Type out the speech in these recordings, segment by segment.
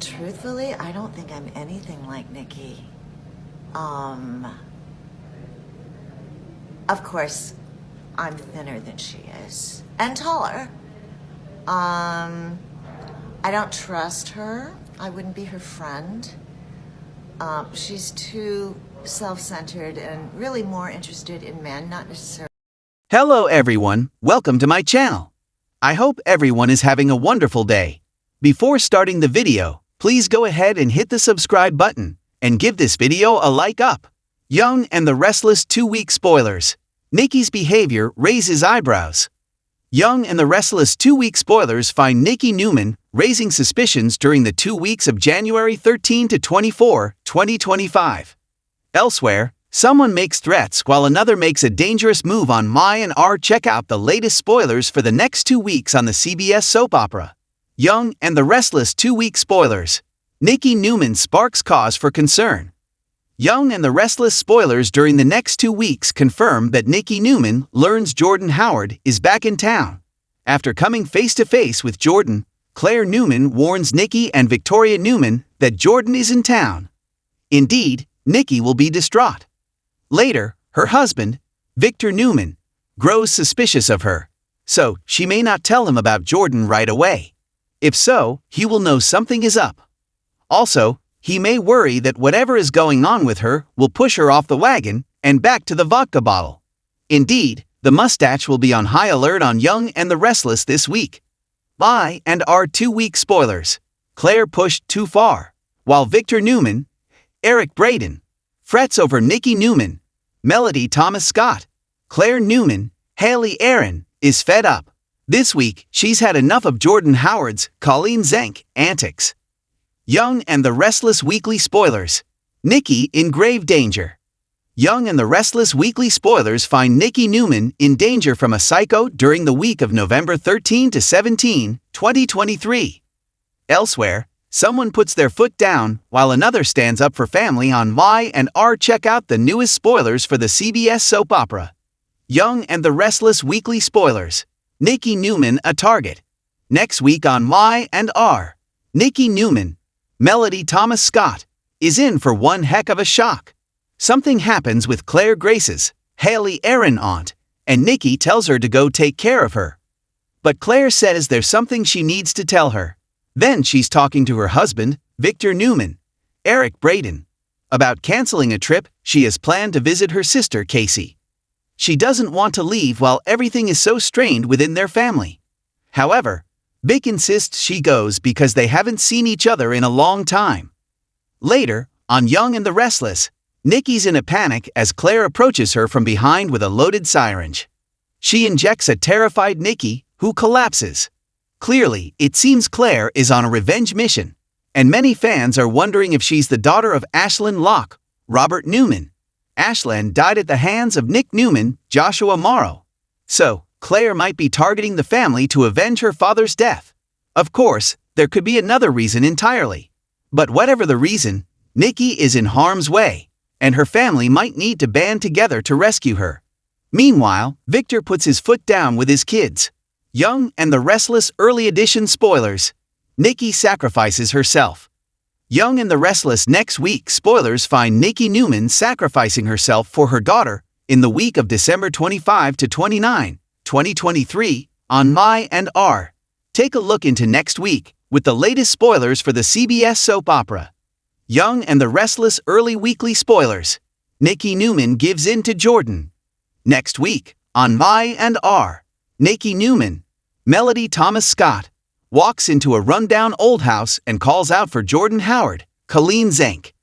Truthfully, I don't think I'm anything like Nikki. Of course, I'm thinner than she is. And taller. I don't trust her. I wouldn't be her friend. She's too self-centered and really more interested in men, not necessarily. Hello everyone, welcome to my channel. I hope everyone is having a wonderful day. Before starting the video, please go ahead and hit the subscribe button and give this video a like up. Young and the Restless 2-week spoilers. Nikki's behavior raises eyebrows. Young and the Restless 2-week spoilers find Nikki Newman raising suspicions during the 2 weeks of January 13 to 24, 2025. Elsewhere, someone makes threats while another makes a dangerous move on My and R. Check out the latest spoilers for the next 2 weeks on the CBS soap opera. Young and the Restless 2-week spoilers. Nikki Newman sparks cause for concern. Young and the Restless spoilers during the next 2 weeks confirm that Nikki Newman learns Jordan Howard is back in town. After coming face-to-face with Jordan, Claire Newman warns Nikki and Victoria Newman that Jordan is in town. Indeed, Nikki will be distraught. Later, her husband, Victor Newman, grows suspicious of her, so she may not tell him about Jordan right away. If so, he will know something is up. Also, he may worry that whatever is going on with her will push her off the wagon and back to the vodka bottle. Indeed, the mustache will be on high alert on Young and the Restless this week. My and R 2-week spoilers. Claire pushed too far, while Victor Newman, Eric Braeden, frets over Nikki Newman. Melody Thomas Scott, Claire Newman, Haley Aaron, is fed up. This week, she's had enough of Jordan Howard's Colleen Zank antics. Young and the Restless weekly spoilers. Nikki in grave danger. Young and the Restless weekly spoilers find Nikki Newman in danger from a psycho during the week of November 13 to 17, 2023. Elsewhere, someone puts their foot down while another stands up for family on My and R. Check out the newest spoilers for the CBS soap opera. Young and the Restless weekly spoilers. Nikki Newman a target. Next week on My and R. Nikki Newman, Melody Thomas Scott, is in for one heck of a shock. Something happens with Claire Grace's, Haley Aaron aunt, and Nikki tells her to go take care of her. But Claire says there's something she needs to tell her. Then she's talking to her husband, Victor Newman, Eric Braeden, about canceling a trip she has planned to visit her sister Casey. She doesn't want to leave while everything is so strained within their family. However, Vic insists she goes because they haven't seen each other in a long time. Later, on Young and the Restless, Nikki's in a panic as Claire approaches her from behind with a loaded syringe. She injects a terrified Nikki, who collapses. Clearly, it seems Claire is on a revenge mission, and many fans are wondering if she's the daughter of Ashlyn Locke, Robert Newman. Ashlyn died at the hands of Nick Newman, Joshua Morrow. So, Claire might be targeting the family to avenge her father's death. Of course, there could be another reason entirely. But whatever the reason, Nikki is in harm's way, and her family might need to band together to rescue her. Meanwhile, Victor puts his foot down with his kids. Young and the Restless early edition spoilers. Nikki sacrifices herself. Young and the Restless next week spoilers find Nikki Newman sacrificing herself for her daughter in the week of December 25 to 29, 2023, on My and R. Take a look into next week with the latest spoilers for the CBS soap opera. Young and the Restless early weekly spoilers. Nikki Newman gives in to Jordan. Next week, on My and R. Nikki Newman, Melody Thomas Scott, walks into a rundown old house and calls out for Jordan Howard, Colleen Zank.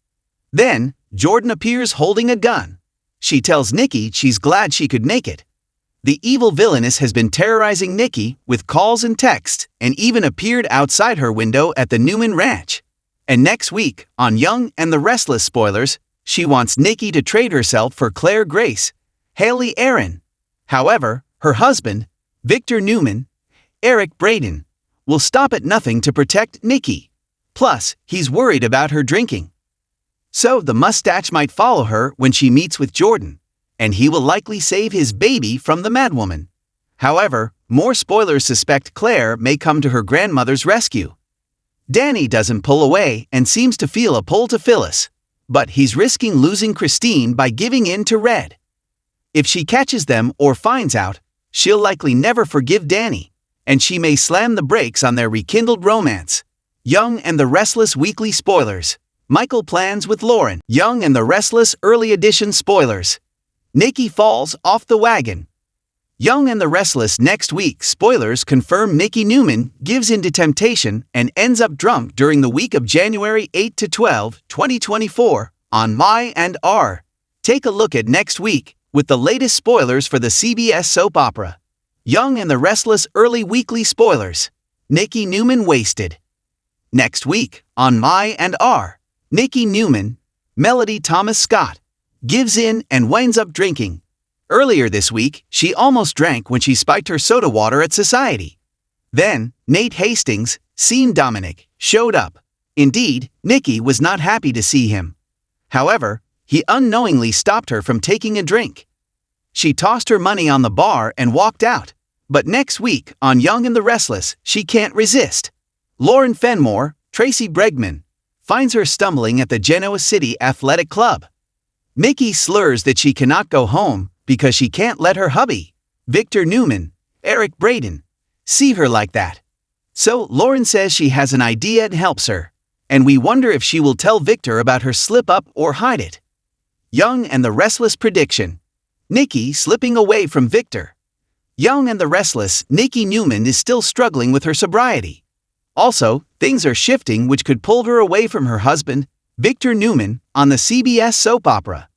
Then, Jordan appears holding a gun. She tells Nikki she's glad she could make it. The evil villainess has been terrorizing Nikki with calls and texts and even appeared outside her window at the Newman Ranch. And next week, on Young and the Restless spoilers, she wants Nikki to trade herself for Claire Grace, Haley Aaron. However, her husband, Victor Newman, Eric Braeden, will stop at nothing to protect Nikki. Plus, he's worried about her drinking. So the mustache might follow her when she meets with Jordan, and he will likely save his baby from the madwoman. However, more spoilers suspect Claire may come to her grandmother's rescue. Danny doesn't pull away and seems to feel a pull to Phyllis, but he's risking losing Christine by giving in to Red. If she catches them or finds out, she'll likely never forgive Danny, and she may slam the brakes on their rekindled romance. Young and the Restless weekly spoilers. Michael plans with Lauren. Young and the Restless early edition spoilers. Nikki falls off the wagon. Young and the Restless next week spoilers confirm Nikki Newman gives in to temptation and ends up drunk during the week of January 8 to 12, 2024 on My and R. Take a look at next week with the latest spoilers for the CBS soap opera. Young and the Restless early weekly spoilers. Nikki Newman wasted. Next week on My and R. Nikki Newman, Melody Thomas Scott, gives in and winds up drinking. Earlier this week, she almost drank when she spiked her soda water at Society. Then, Nate Hastings, seen Dominic, showed up. Indeed, Nikki was not happy to see him. However, he unknowingly stopped her from taking a drink. She tossed her money on the bar and walked out. But next week, on Young and the Restless, she can't resist. Lauren Fenmore, Tracy Bregman, finds her stumbling at the Genoa City Athletic Club. Nikki slurs that she cannot go home because she can't let her hubby, Victor Newman, Eric Braden, see her like that. So Lauren says she has an idea and helps her, and we wonder if she will tell Victor about her slip-up or hide it. Young and the Restless prediction. Nikki slipping away from Victor. Young and the Restless, Nikki Newman is still struggling with her sobriety. Also, things are shifting which could pull her away from her husband, Victor Newman, on the CBS soap opera.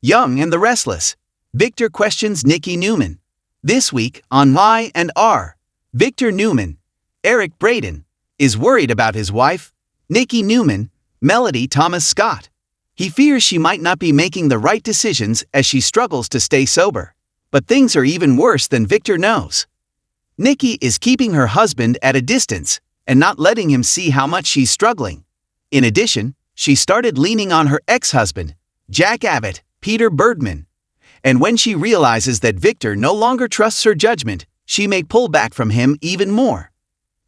Young and the Restless. Victor questions Nikki Newman. This week on My and R. Victor Newman, Eric Braden, is worried about his wife, Nikki Newman, Melody Thomas Scott. He fears she might not be making the right decisions as she struggles to stay sober. But things are even worse than Victor knows. Nikki is keeping her husband at a distance and not letting him see how much she's struggling. In addition, she started leaning on her ex-husband, Jack Abbott, Peter Birdman. And when she realizes that Victor no longer trusts her judgment, she may pull back from him even more.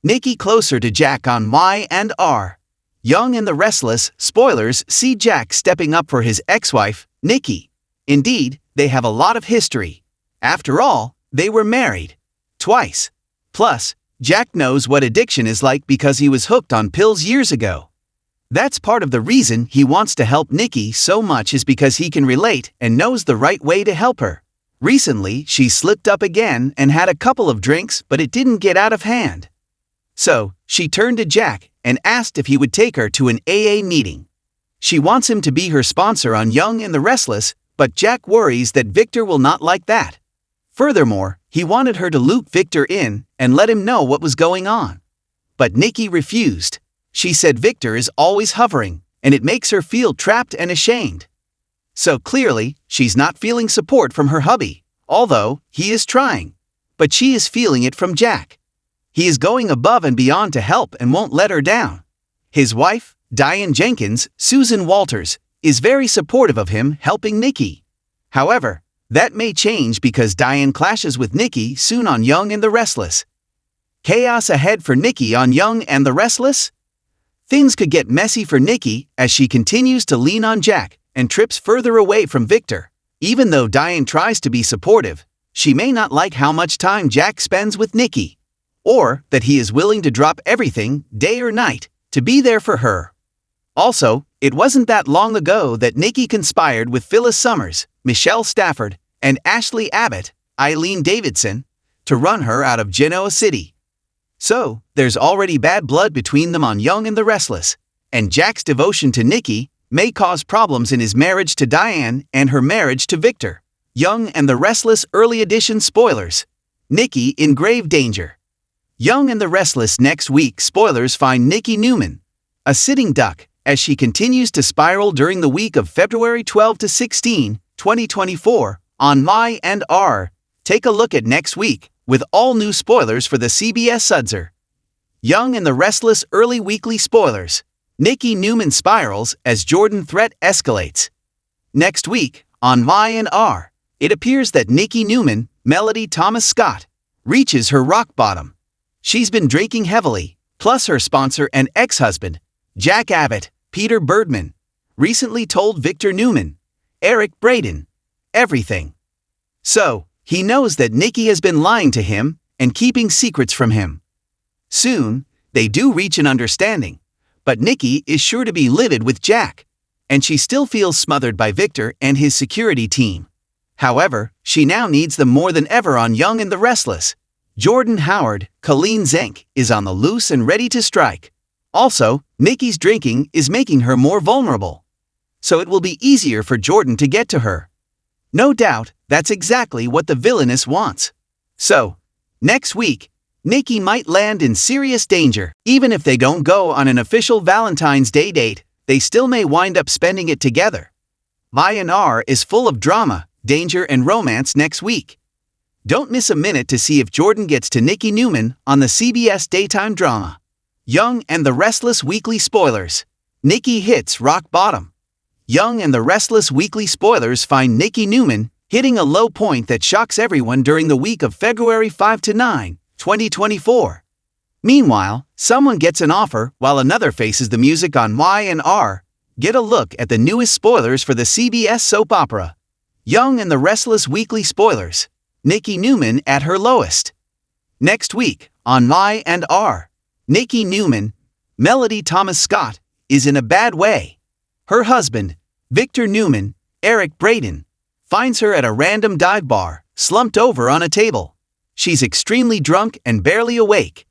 Nikki closer to Jack on My and R. Young and the Restless spoilers see Jack stepping up for his ex-wife, Nikki. Indeed, they have a lot of history. After all, they were married. Twice. Plus, Jack knows what addiction is like because he was hooked on pills years ago. That's part of the reason he wants to help Nikki so much is because he can relate and knows the right way to help her. Recently, she slipped up again and had a couple of drinks, but it didn't get out of hand. So, she turned to Jack and asked if he would take her to an AA meeting. She wants him to be her sponsor on Young and the Restless, but Jack worries that Victor will not like that. Furthermore, he wanted her to loop Victor in and let him know what was going on. But Nikki refused. She said Victor is always hovering, and it makes her feel trapped and ashamed. So clearly, she's not feeling support from her hubby, although he is trying. But she is feeling it from Jack. He is going above and beyond to help and won't let her down. His wife, Diane Jenkins, Susan Walters, is very supportive of him helping Nikki. However, that may change because Diane clashes with Nikki soon on Young and the Restless. Chaos ahead for Nikki on Young and the Restless? Things could get messy for Nikki as she continues to lean on Jack and trips further away from Victor. Even though Diane tries to be supportive, she may not like how much time Jack spends with Nikki, or that he is willing to drop everything, day or night, to be there for her. Also, it wasn't that long ago that Nikki conspired with Phyllis Summers, Michelle Stafford, and Ashley Abbott, Eileen Davidson, to run her out of Genoa City. So, there's already bad blood between them on Young and the Restless, and Jack's devotion to Nikki may cause problems in his marriage to Diane and her marriage to Victor. Young and the Restless early edition spoilers. Nikki in grave danger. Young and the Restless next week spoilers find Nikki Newman, a sitting duck, as she continues to spiral during the week of February 12 to 16, 2024, on My and R. Take a look at next week, with all new spoilers for the CBS Sudzer. Young and the Restless early weekly spoilers. Nikki Newman spirals as Jordan threat escalates. Next week, on My and R, it appears that Nikki Newman, Melody Thomas Scott, reaches her rock bottom. She's been drinking heavily, Plus her sponsor and ex-husband, Jack Abbott, Peter Birdman, recently told Victor Newman, Eric Braeden, everything. So, he knows that Nikki has been lying to him and keeping secrets from him. Soon, they do reach an understanding, but Nikki is sure to be livid with Jack, and she still feels smothered by Victor and his security team. However, she now needs them more than ever on Young and the Restless. Jordan Howard, Colleen Zenk, is on the loose and ready to strike. Also, Nikki's drinking is making her more vulnerable, so it will be easier for Jordan to get to her. No doubt, that's exactly what the villainess wants. So, next week, Nikki might land in serious danger. Even if they don't go on an official Valentine's Day date, they still may wind up spending it together. Y&R is full of drama, danger, and romance next week. Don't miss a minute to see if Jordan gets to Nikki Newman on the CBS daytime drama. Young and the Restless Weekly Spoilers. Nikki hits rock bottom. Young and the Restless Weekly Spoilers find Nikki Newman hitting a low point that shocks everyone during the week of February 5 to 9, 2024. Meanwhile, someone gets an offer while another faces the music on Y&R. Get a look at the newest spoilers for the CBS soap opera. Young and the Restless Weekly Spoilers. Nikki Newman at her lowest. Next week, on Y&R, Nikki Newman, Melody Thomas Scott, is in a bad way. Her husband, Victor Newman, Eric Braeden, finds her at a random dive bar, slumped over on a table. She's extremely drunk and barely awake.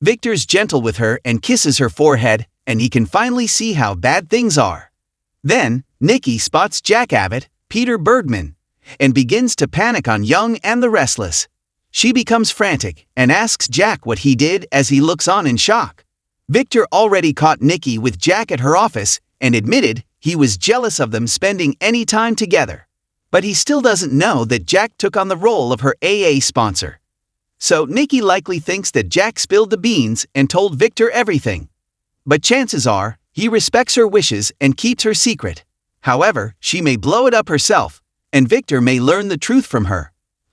Victor's gentle with her and kisses her forehead, and he can finally see how bad things are. Then, Nikki spots Jack Abbott, Peter Birdman, and begins to panic on Young and the Restless. She becomes frantic and asks Jack what he did as he looks on in shock. Victor already caught Nikki with Jack at her office and admitted he was jealous of them spending any time together. But he still doesn't know that Jack took on the role of her AA sponsor. So Nikki likely thinks that Jack spilled the beans and told Victor everything. But chances are, he respects her wishes and keeps her secret. However, she may blow it up herself, and Victor may learn the truth from her.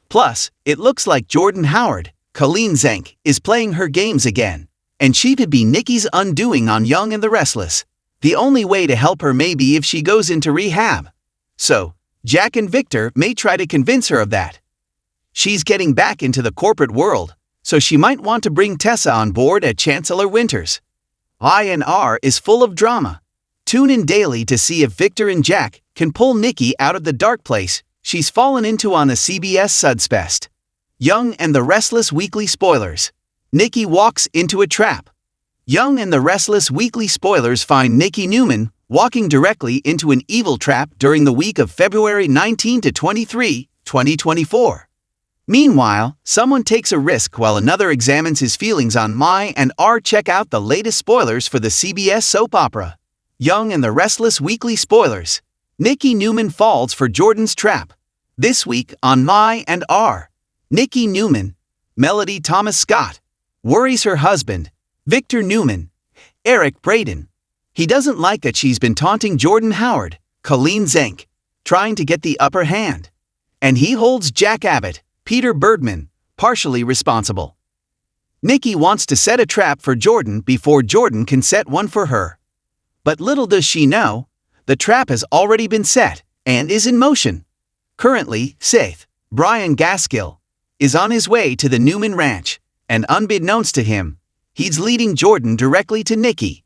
Plus, it looks like Jordan Howard, Colleen Zenk, is playing her games again, and she could be Nikki's undoing on Young and the Restless. The only way to help her may be if she goes into rehab. So, Jack and Victor may try to convince her of that. She's getting back into the corporate world, so she might want to bring Tessa on board at Chancellor Winters. Y&R is full of drama. Tune in daily to see if Victor and Jack can pull Nikki out of the dark place she's fallen into on the CBS Sudspest. Young and the Restless Weekly Spoilers. Nikki walks into a trap. Young and the Restless Weekly Spoilers find Nikki Newman walking directly into an evil trap during the week of February 19 to 23, 2024. Meanwhile, someone takes a risk while another examines his feelings on Y&R. Check out the latest spoilers for the CBS soap opera. Young and the Restless Weekly Spoilers. Nikki Newman falls for Jordan's trap. This week on Y&R, Nikki Newman, Melody Thomas Scott, worries her husband, Victor Newman, Eric Braeden. He doesn't like that she's been taunting Jordan Howard, Colleen Zenk, trying to get the upper hand. And he holds Jack Abbott, Peter Birdman, partially responsible. Nikki wants to set a trap for Jordan before Jordan can set one for her. But little does she know, the trap has already been set and is in motion. Currently, Seth, Brian Gaskill, is on his way to the Newman Ranch, and unbeknownst to him, he's leading Jordan directly to Nikki.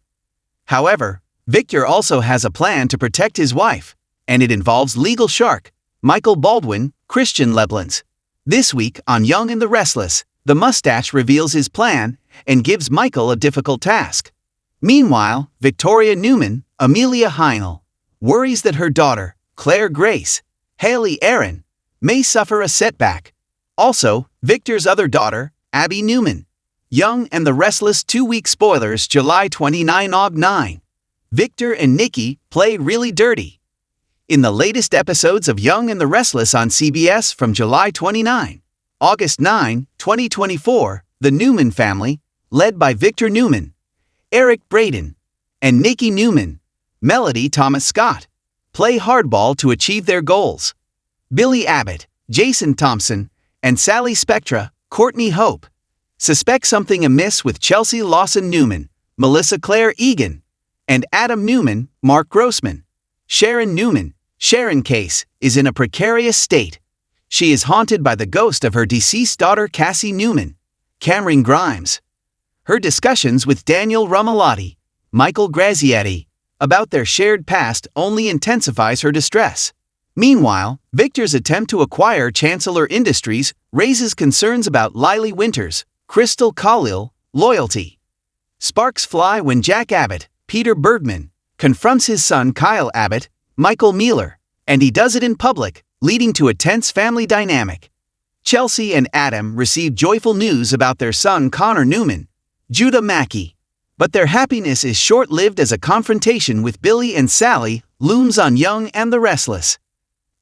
However, Victor also has a plan to protect his wife, and it involves legal shark, Michael Baldwin, Christian Leblanc. This week on Young and the Restless, the mustache reveals his plan and gives Michael a difficult task. Meanwhile, Victoria Newman, Amelia Heinel, worries that her daughter, Claire Grace, Haley Aaron, may suffer a setback. Also, Victor's other daughter, Abby Newman. Young and the Restless 2-week spoilers July 29 og 9. Victor and Nikki play really dirty. In the latest episodes of Young and the Restless on CBS from July 29, August 9, 2024, the Newman family, led by Victor Newman, Eric Braeden, and Nikki Newman, Melody Thomas Scott, play hardball to achieve their goals. Billy Abbott, Jason Thompson, and Sally Spectra, Courtney Hope, suspect something amiss with Chelsea Lawson Newman, Melissa Claire Egan, and Adam Newman, Mark Grossman. Sharon Newman, Sharon case, is in a precarious state. She is haunted by the ghost of her deceased daughter Cassie Newman, Cameron Grimes. Her discussions with Daniel Romalotti, Michael Grazietti, about their shared past only intensifies her distress. Meanwhile, Victor's attempt to acquire Chancellor Industries raises concerns about Lily Winters, Crystal Khalil, loyalty. Sparks fly when Jack Abbott, Peter Bergman, confronts his son Kyle Abbott, Michael Mealer, and he does it in public, leading to a tense family dynamic. Chelsea and Adam receive joyful news about their son Connor Newman, Judah Mackey, but their happiness is short-lived as a confrontation with Billy and Sally looms on Young and the Restless.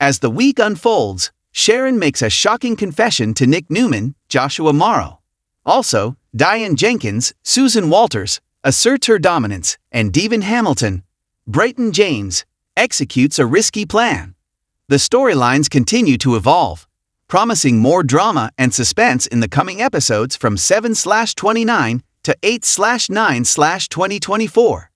As the week unfolds, Sharon makes a shocking confession to Nick Newman, Joshua Morrow. Also, Diane Jenkins, Susan Walters, asserts her dominance, and Devin Hamilton, Brighton James, executes a risky plan. The storylines continue to evolve, promising more drama and suspense in the coming episodes from 7/29 to 8/9/2024.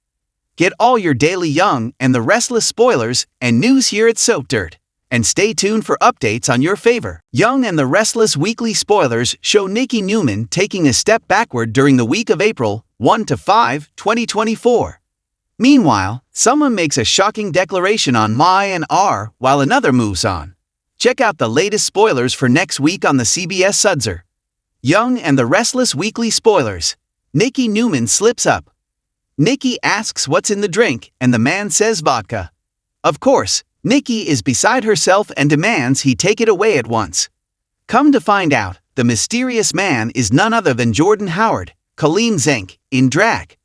Get all your daily Young and the Restless spoilers and news here at Soap Dirt. And stay tuned for updates on your favorite Young and the Restless weekly spoilers show Nikki Newman taking a step backward during the week of April 1 to 5, 2024. Meanwhile, someone makes a shocking declaration on Y and R while another moves on. Check out the latest spoilers for next week on the CBS Sudzer. Young and the Restless weekly spoilers. Nikki Newman slips up. Nikki asks what's in the drink and the man says vodka. Of course, Nikki is beside herself and demands he take it away at once. Come to find out, the mysterious man is none other than Jordan Howard, Colleen Zenk, in drag.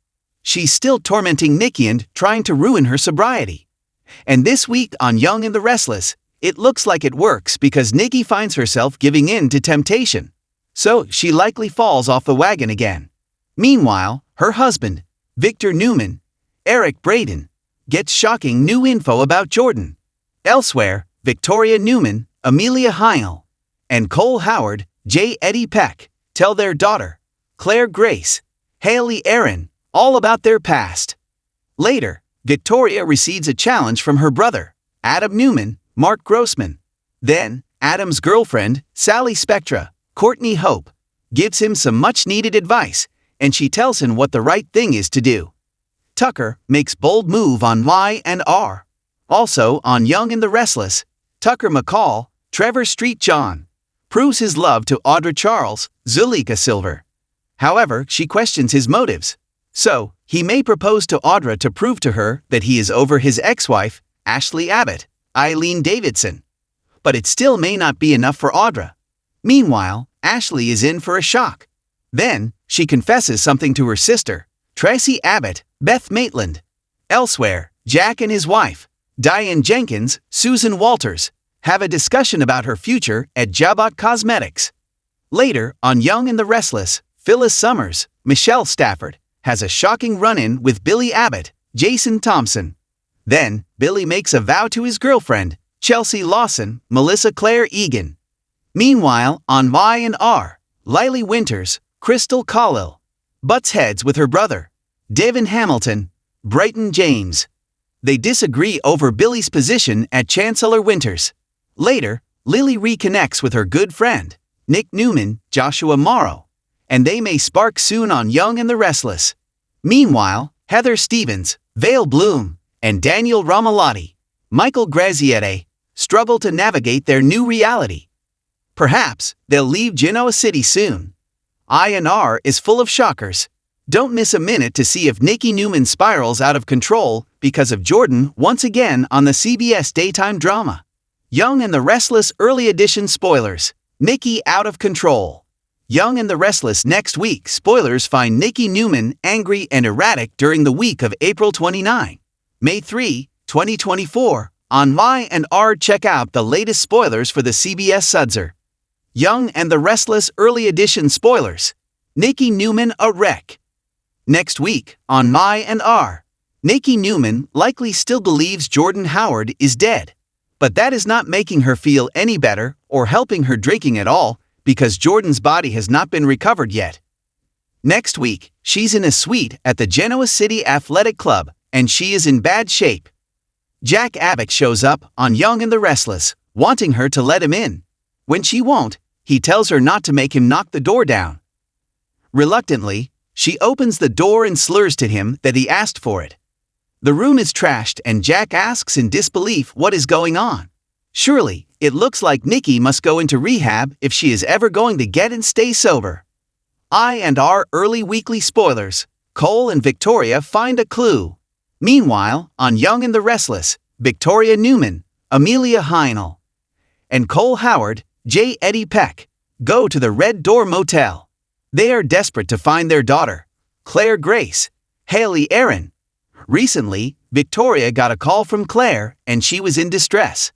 She's still tormenting Nikki and trying to ruin her sobriety. And this week on Young and the Restless, it looks like it works because Nikki finds herself giving in to temptation. So she likely falls off the wagon again. Meanwhile, her husband, Victor Newman, Eric Braden, gets shocking new info about Jordan. Elsewhere, Victoria Newman, Amelia Heil, and Cole Howard, J. Eddie Peck, tell their daughter, Claire Grace, Haley Aaron, all about their past. Later, Victoria receives a challenge from her brother, Adam Newman, Mark Grossman. Then, Adam's girlfriend, Sally Spectra, Courtney Hope, gives him some much-needed advice, and she tells him what the right thing is to do. Tucker makes bold move on Y and R. Also on Young and the Restless, Tucker McCall, Trevor Street John, proves his love to Audra Charles, Zuleika Silver. However, she questions his motives. So, he may propose to Audra to prove to her that he is over his ex-wife, Ashley Abbott, Eileen Davidson. But it still may not be enough for Audra. Meanwhile, Ashley is in for a shock. Then, she confesses something to her sister, Tracy Abbott, Beth Maitland. Elsewhere, Jack and his wife, Diane Jenkins, Susan Walters, have a discussion about her future at Jabot Cosmetics. Later, on Young and the Restless, Phyllis Summers, Michelle Stafford, has a shocking run-in with Billy Abbott, Jason Thompson. Then, Billy makes a vow to his girlfriend, Chelsea Lawson, Melissa Claire Egan. Meanwhile, on Y and R, Lily Winters, Crystal Khalil, butts heads with her brother, Devin Hamilton, Brighton James. They disagree over Billy's position at Chancellor Winters. Later, Lily reconnects with her good friend, Nick Newman, Joshua Morrow, and they may spark soon on Young and the Restless. Meanwhile, Heather Stevens, Vale Bloom, and Daniel Romalotti, Michael Grazietti, struggle to navigate their new reality. Perhaps they'll leave Genoa City soon. I&R is full of shockers. Don't miss a minute to see if Nikki Newman spirals out of control because of Jordan once again on the CBS daytime drama. Young and the Restless early edition spoilers. Nikki out of control. Young and the Restless next week spoilers find Nikki Newman angry and erratic during the week of April 29, May 3, 2024. On Y and R, check out the latest spoilers for the CBS Sudzer. Young and the Restless early edition spoilers. Nikki Newman a wreck. Next week, on Y and R, Nikki Newman likely still believes Jordan Howard is dead. But that is not making her feel any better or helping her drinking at all because Jordan's body has not been recovered yet. Next week, she's in a suite at the Genoa City Athletic Club, and she is in bad shape. Jack Abbott shows up on Young and the Restless, wanting her to let him in. When she won't, he tells her not to make him knock the door down. Reluctantly, she opens the door and slurs to him that he asked for it. The room is trashed and Jack asks in disbelief what is going on. Surely, it looks like Nikki must go into rehab if she is ever going to get and stay sober. I&R early weekly spoilers. Cole and Victoria find a clue. Meanwhile, on Young and the Restless, Victoria Newman, Amelia Heinel, and Cole Howard, J. Eddie Peck, go to the Red Door Motel. They are desperate to find their daughter, Claire Grace, Haley Aaron. Recently, Victoria got a call from Claire and she was in distress.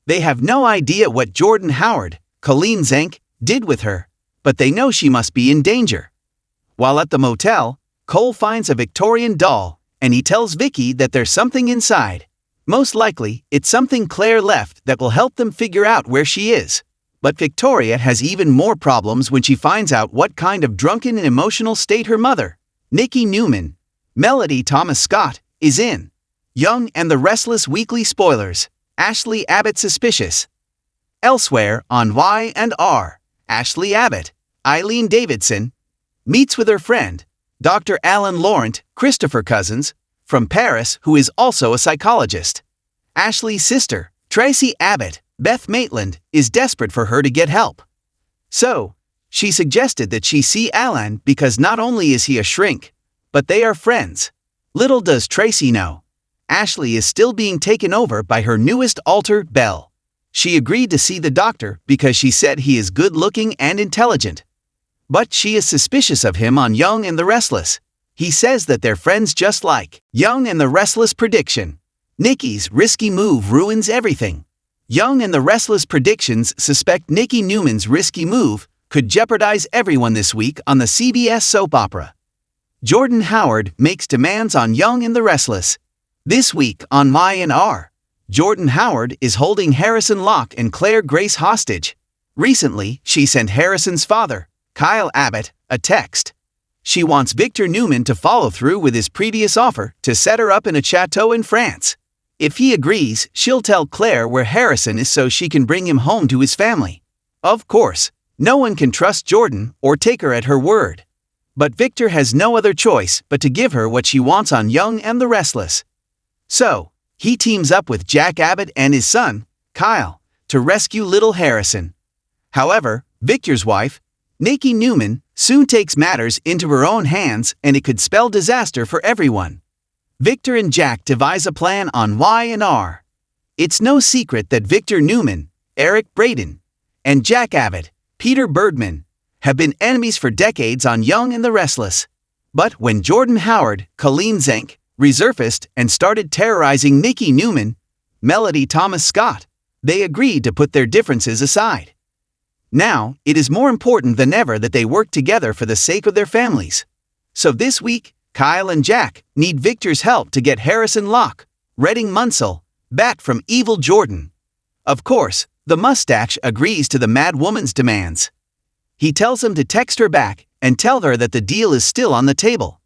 They have no idea what Jordan Howard, Colleen Zenk, did with her, but they know she must be in danger. While at the motel, Cole finds a Victorian doll and he tells Vicky that there's something inside. Most likely, it's something Claire left that will help them figure out where she is. But Victoria has even more problems when she finds out what kind of drunken and emotional state her mother, Nikki Newman, Melody Thomas Scott, is in. Young and the Restless weekly spoilers. Ashley Abbott suspicious. Elsewhere on Y&R, Ashley Abbott, Eileen Davidson, meets with her friend, Dr. Alan Laurent, Christopher Cousins, from Paris, who is also a psychologist. Ashley's sister, Tracy Abbott, Beth Maitland, is desperate for her to get help. So, she suggested that she see Alan because not only is he a shrink, but they are friends. Little does Tracy know, Ashley is still being taken over by her newest alter, Belle. She agreed to see the doctor because she said he is good-looking and intelligent. But she is suspicious of him on Young and the Restless. He says that they're friends just like Young and the Restless prediction. Nikki's risky move ruins everything. Young and the Restless predictions suspect Nikki Newman's risky move could jeopardize everyone this week on the CBS soap opera. Jordan Howard makes demands on Young and the Restless. This week on Y&R, Jordan Howard is holding Harrison Locke and Claire Grace hostage. Recently, she sent Harrison's father, Kyle Abbott, a text. She wants Victor Newman to follow through with his previous offer to set her up in a chateau in France. If he agrees, she'll tell Claire where Harrison is so she can bring him home to his family. Of course, no one can trust Jordan or take her at her word. But Victor has no other choice but to give her what she wants on Young and the Restless. So, he teams up with Jack Abbott and his son, Kyle, to rescue little Harrison. However, Victor's wife, Nikki Newman, soon takes matters into her own hands and it could spell disaster for everyone. Victor and Jack devise a plan on Y&R. It's no secret that Victor Newman, Eric Braden, and Jack Abbott, Peter Birdman, have been enemies for decades on Young and the Restless. But when Jordan Howard, Colleen Zenk, resurfaced and started terrorizing Nikki Newman, Melody Thomas Scott, they agreed to put their differences aside. Now, it is more important than ever that they work together for the sake of their families. So this week, Kyle and Jack need Victor's help to get Harrison Locke, Redding Munsell, back from evil Jordan. Of course, the mustache agrees to the mad woman's demands. He tells him to text her back and tell her that the deal is still on the table.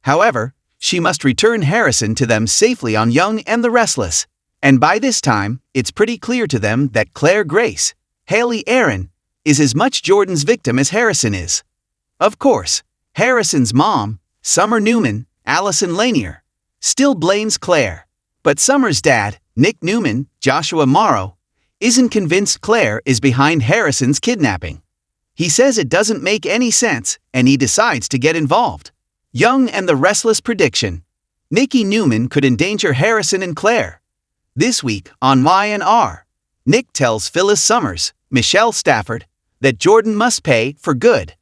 However, she must return Harrison to them safely on Young and the Restless. And by this time, it's pretty clear to them that Claire Grace, Haley Aaron, is as much Jordan's victim as Harrison is. Of course, Harrison's mom, Summer Newman, Allison Lanier, still blames Claire. But Summer's dad, Nick Newman, Joshua Morrow, isn't convinced Claire is behind Harrison's kidnapping. He says it doesn't make any sense and he decides to get involved. Young and the Restless prediction. Nikki Newman could endanger Harrison and Claire. This week on Y&R, Nick tells Phyllis Summers, Michelle Stafford, that Jordan must pay for good.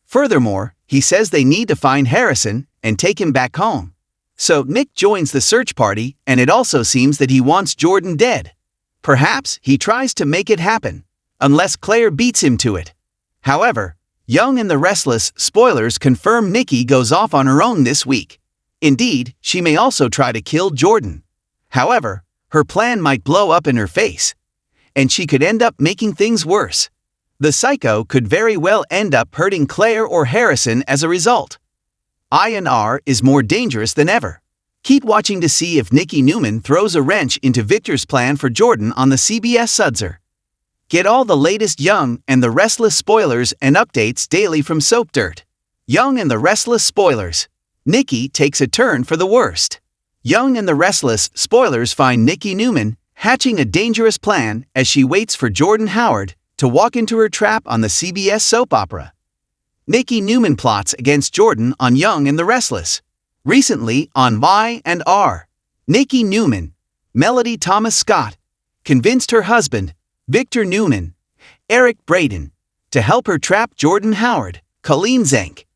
Furthermore, he says they need to find Harrison and take him back home. So Nick joins the search party and it also seems that he wants Jordan dead. Perhaps he tries to make it happen, unless Claire beats him to it. However, Young and the Restless spoilers confirm Nikki goes off on her own this week. Indeed, she may also try to kill Jordan. However, her plan might blow up in her face, and she could end up making things worse. The psycho could very well end up hurting Claire or Harrison as a result. INR is more dangerous than ever. Keep watching to see if Nikki Newman throws a wrench into Victor's plan for Jordan on the CBS Sudzer. Get all the latest Young and the Restless spoilers and updates daily from Soap Dirt. Young and the Restless spoilers. Nikki takes a turn for the worst. Young and the Restless spoilers find Nikki Newman hatching a dangerous plan as she waits for Jordan Howard to walk into her trap on the CBS soap opera. Nikki Newman plots against Jordan on Young and the Restless. Recently on Y&R, Nikki Newman, Melody Thomas Scott, convinced her husband, Victor Newman, Eric Braden, to help her trap Jordan Howard, Colleen Zank.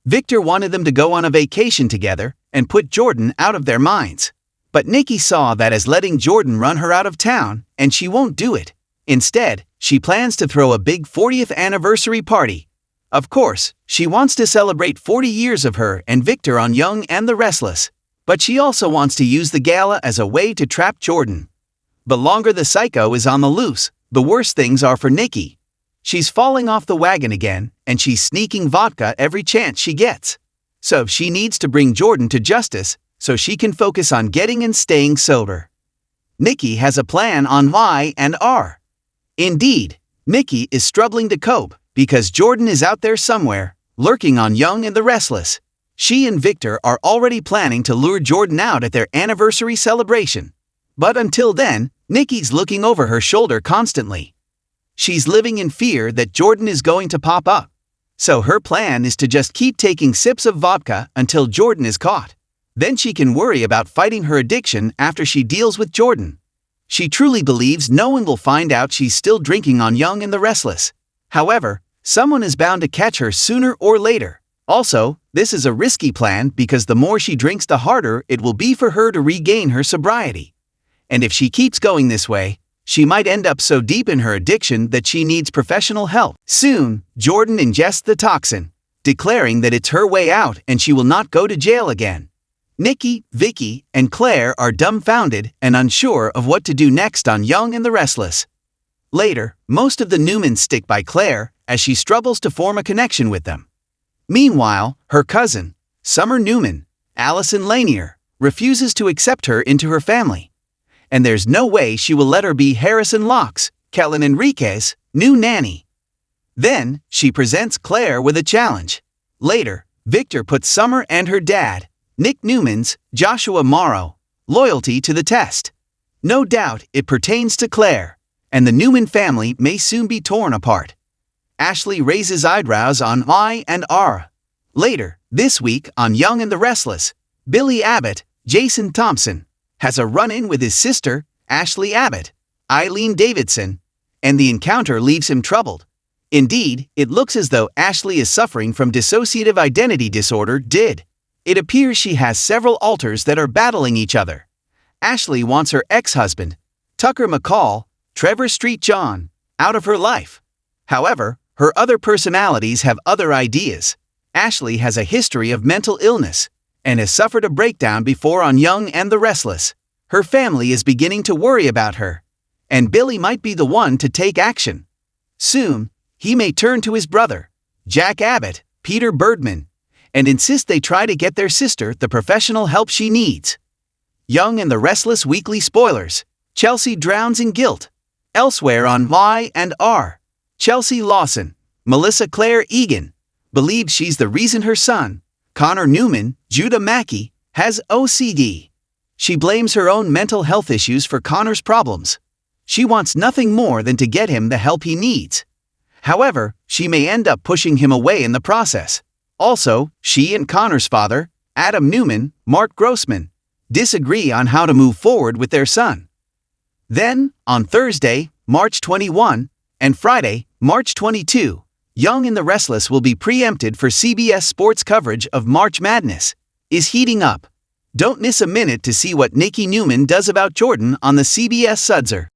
Victor wanted them to go on a vacation together and put Jordan out of their minds. But Nikki saw that as letting Jordan run her out of town, and she won't do it. Instead, she plans to throw a big 40th anniversary party. Of course, she wants to celebrate 40 years of her and Victor on Young and the Restless. But she also wants to use the gala as a way to trap Jordan. The longer the psycho is on the loose, the worse things are for Nikki. She's falling off the wagon again, and she's sneaking vodka every chance she gets. So she needs to bring Jordan to justice so she can focus on getting and staying sober. Nikki has a plan on Y&R. Indeed, Nikki is struggling to cope because Jordan is out there somewhere, lurking on Young and the Restless. She and Victor are already planning to lure Jordan out at their anniversary celebration. But until then, Nikki's looking over her shoulder constantly. She's living in fear that Jordan is going to pop up. So her plan is to just keep taking sips of vodka until Jordan is caught. Then she can worry about fighting her addiction after she deals with Jordan. She truly believes no one will find out she's still drinking on Young and the Restless. However, someone is bound to catch her sooner or later. Also, this is a risky plan because the more she drinks, the harder it will be for her to regain her sobriety. And if she keeps going this way, she might end up so deep in her addiction that she needs professional help. Soon, Jordan ingests the toxin, declaring that it's her way out and she will not go to jail again. Nikki, Vicky, and Claire are dumbfounded and unsure of what to do next on Young and the Restless. Later, most of the Newmans stick by Claire as she struggles to form a connection with them. Meanwhile, her cousin, Summer Newman, Allison Lanier, refuses to accept her into her family. And there's no way she will let her be Harrison Locke's, Kellen Enrique's, new nanny. Then, she presents Claire with a challenge. Later, Victor puts Summer and her dad, Nick Newman's, Joshua Morrow, loyalty to the test. No doubt it pertains to Claire, and the Newman family may soon be torn apart. Ashley raises eyebrows on Y&R. Later, this week on Young and the Restless, Billy Abbott, Jason Thompson, has a run-in with his sister, Ashley Abbott, Eileen Davidson, and the encounter leaves him troubled. Indeed, it looks as though Ashley is suffering from dissociative identity disorder, DID. It appears she has several alters that are battling each other. Ashley wants her ex-husband, Tucker McCall, Trevor Street John, out of her life. However, her other personalities have other ideas. Ashley has a history of mental illness and has suffered a breakdown before on Young and the Restless. Her family is beginning to worry about her, and Billy might be the one to take action. Soon, he may turn to his brother, Jack Abbott, Peter Birdman, and insist they try to get their sister the professional help she needs. Young and the Restless weekly spoilers. Chelsea drowns in guilt. Elsewhere on Y&R, Chelsea Lawson, Melissa Claire Egan, believes she's the reason her son, Connor Newman, Judah Mackey, has OCD. She blames her own mental health issues for Connor's problems. She wants nothing more than to get him the help he needs. However, she may end up pushing him away in the process. Also, she and Connor's father, Adam Newman, Mark Grossman, disagree on how to move forward with their son. Then, on Thursday, March 21, and Friday, March 22, Young and the Restless will be preempted for CBS Sports coverage of March Madness is heating up. Don't miss a minute to see what Nikki Newman does about Jordan on the CBS Sudzer.